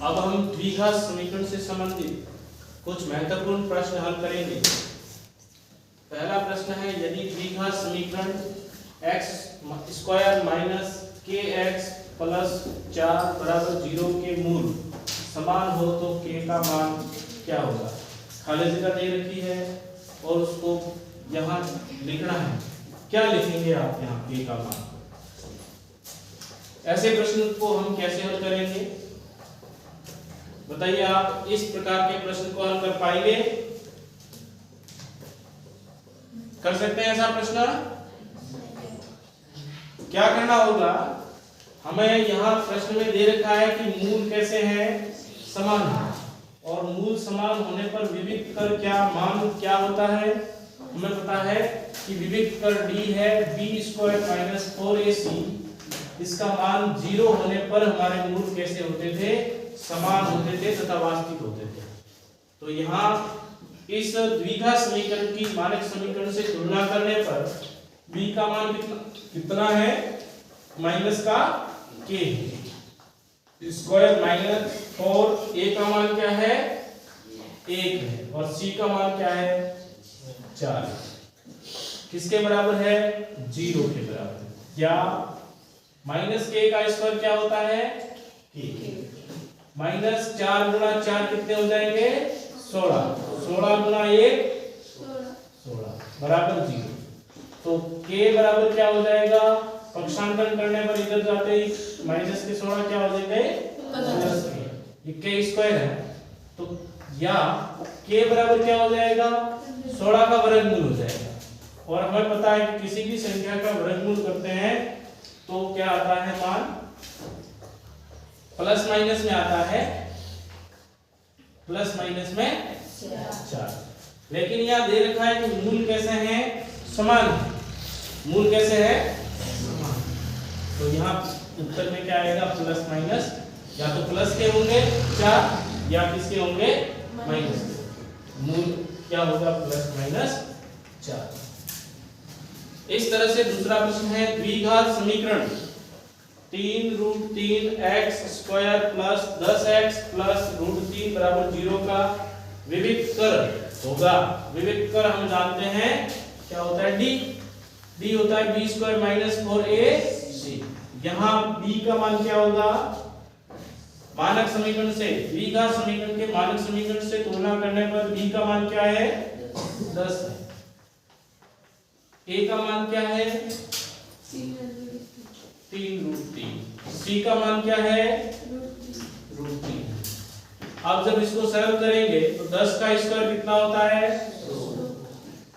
अब हम द्विघात समीकरण से संबंधित कुछ महत्वपूर्ण प्रश्न हल करेंगे। पहला प्रश्न है, यदि द्विघात समीकरण x² माइनस kx प्लस 4 बराबर 0 के मूल समान हो तो k का मान क्या होगा। खाली जगह दे रखी है और उसको यहाँ लिखना है। क्या लिखेंगे आप यहाँ k का मान। ऐसे प्रश्न को हम कैसे हल करेंगे बताइए। आप इस प्रकार के प्रश्न को हल कर पाएंगे? कर सकते हैं ऐसा प्रश्न? क्या करना होगा, हमें यहाँ प्रश्न में दे रखा है कि मूल कैसे हैं, समान है, और मूल समान होने पर विविक्त कर क्या मान क्या होता है। हमें पता है कि विविक्त कर d है b² माइनस 4ac, इसका मान 0 होने पर हमारे मूल कैसे होते थे, समान होते थे तथा वास्तविक होते थे। तो यहाँ इस द्विघात समीकरण की मानक समीकरण से तुलना करने पर b का मान कितना है, माइनस का k स्क्वायर माइनस 4a का मान क्या है, 1 है, और c का मान क्या है, 4। किसके बराबर है, 0 के बराबर। या माइनस k का स्क्वायर क्या होता है, k। माइनस 4 गुणा 4 कितने हो जाएंगे, 16। 16 गुणा 1 16 बराबर 0। तो k बराबर क्या हो जाएगा, पक्षांतरण करने पर इधर जाते ही माइनस के 16 क्या हो जाएंगे, प्लस k। ये k स्क्वायर है, तो या k बराबर क्या हो जाएगा, 16 का वर्गमूल हो जाएगा। और हमें पता है कि किसी भी संख्या का वर्गमूल करते हैं तो क्या आता है मान, प्लस माइनस में आता है, प्लस माइनस में 4। लेकिन यहाँ दे रखा है कि मूल कैसे हैं, समान है। मूल कैसे है, समान। तो यहाँ उत्तर में क्या आएगा, प्लस माइनस, या तो प्लस के होंगे 4 या किसके होंगे, माइनस के। मूल क्या होगा, प्लस माइनस 4। इस तरह से दूसरा प्रश्न है, द्विघात समीकरण 3√3x² प्लस 10x प्लस √3 बराबर 0 का विविक्त कर होगा। विविक्त कर हम जानते हैं क्या होता है, d होता है b² माइनस 4ac। यहाँ b का मान क्या होगा, मानक समीकरण से, द्विघात समीकरण के मानक समीकरण से तुलना करने पर b का मान क्या है, 10 है। a का मान क्या है, 3√3। c का मान क्या है, √3। अब जब इसको सरल करेंगे तो 10 का स्क्वायर कितना होता है,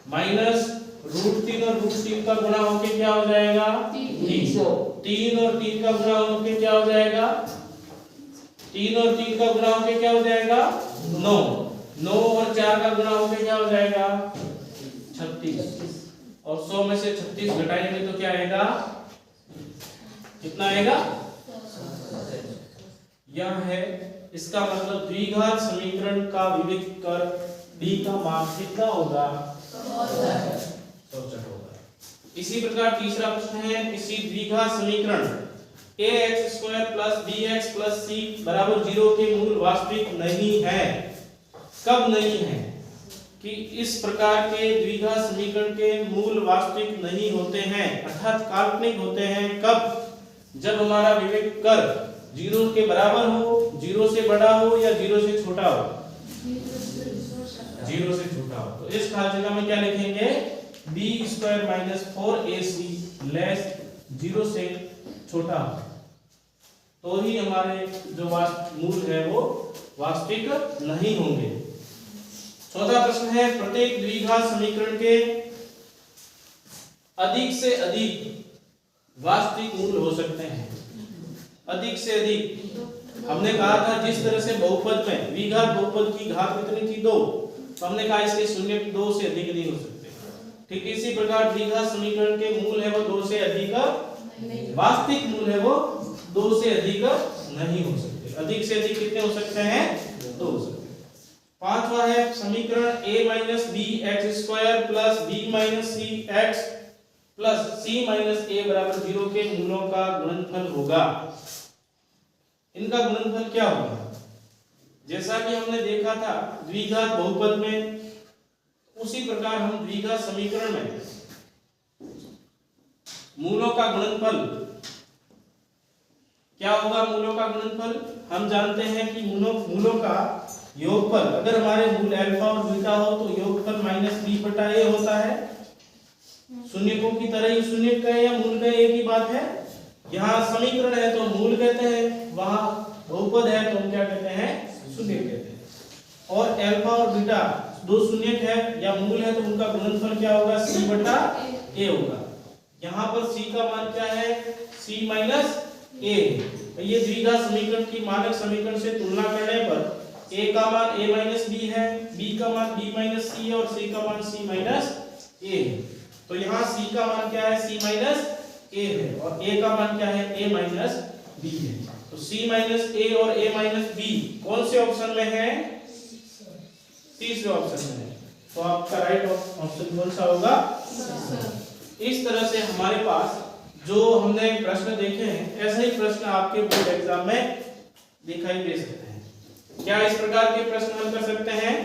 माइनस √3 और √3 का गुणा होके क्या हो जाएगा, 3 और 3 का गुणा होके क्या हो जाएगा, 3 और 3 का गुणा होके क्या हो जाएगा, 9। 9 और 4 का गुणा होके क्या हो जाएगा, 36। और 100 में से 36 घटाएंगे तो क्या आएगा, कितना आएगा, यह है। इसका मतलब द्विघात समीकरण का विविक्त कर d का मान कितना होगा, 64 होगा। इसी प्रकार तीसरा प्रश्न है, किसी द्विघात समीकरण ax² plus bx plus c बराबर 0 के मूल वास्तविक नहीं है। कब नहीं है, कि इस प्रकार के द्विघात समीकरण के मूल वास्तविक नहीं होते हैं, अर्थात काल्पनिक होते हैं। कब, जब हमारा विविक्त कर 0 के बराबर हो, 0 से बड़ा हो या 0 से छोटा हो, 0 से छोटा हो। तो इस खाली जगह में क्या लिखेंगे, b² माइनस 4ac लेस 0 से छोटा हो, तो ही हमारे जो मूल है वो वास्तविक नहीं होंगे। चौथा प्रश्न है, प्रत्येक द्विघात समीकरण के अधिक से अधिक वास्तविक मूल हो सकते हैं। अधिक से अधिक, हमने कहा था जिस तरह से बहुपद में द्विघात बहुपद की घात कितनी थी, 2, तो हमने कहा इसके शून्य 2 से अधिक नहीं हो सकते। ठीक इसी प्रकार द्विघात समीकरण के मूल है वो 2 से अधिक, वास्तविक मूल है वो 2 से अधिक नहीं हो सकते। अधिक से अधिक कितने हो सकते हैं, 2 हो सकते हैं। पांचवा है, समीकरण a minus bx² plus b minus cx plus c minus a बराबर 0 के मूलों का गुणनफल होगा। इनका गुणनफल क्या होगा, जैसा कि हमने देखा था द्विघात बहुपद में, उसी प्रकार हम द्विघात समीकरण में मूलों का गुणनफल क्या होगा? मूलों का गुणनफल हम जानते हैं कि मूलों का योगफल, अगर हमारे मूल अल्फा और बीटा हो तो योगफल -b/a होता है। शून्यकों की तरह ही शून्य का या मूल का एक ही बात है। यहाँ समीकरण है तो मूल कहते हैं, वहां बहुपद है तो हम क्या कहते हैं? शून्य कहते हैं। और अल्फा और बीटा दो शून्यक है या मूल है तो उनका गुणनफल क्या होगा? c/a होगा। यहाँ पर c का मान क्या है? c - a। ये द्विघात समीकरण की मानक समीकरण से तुलना करने पर a का मान a - b है, b का मान b - c है और c का मान c - a है। तो यहाँ c का मान क्या है? c - a है और a का मान क्या है? a - b है। तो c - a और a - b कौन से ऑप्शन में है? तीसरे ऑप्शन में है। तो आपका राइट ऑप्शन कौन सा होगा? इस तरह से हमारे पास जो हमने प्रश्न देखे हैं, ऐसे ही प्रश्न आपके बोर्ड एग्जाम में दिखाई दे सकते हैं। क्या इस प्रकार के प्रश्न हम कर सकते हैं?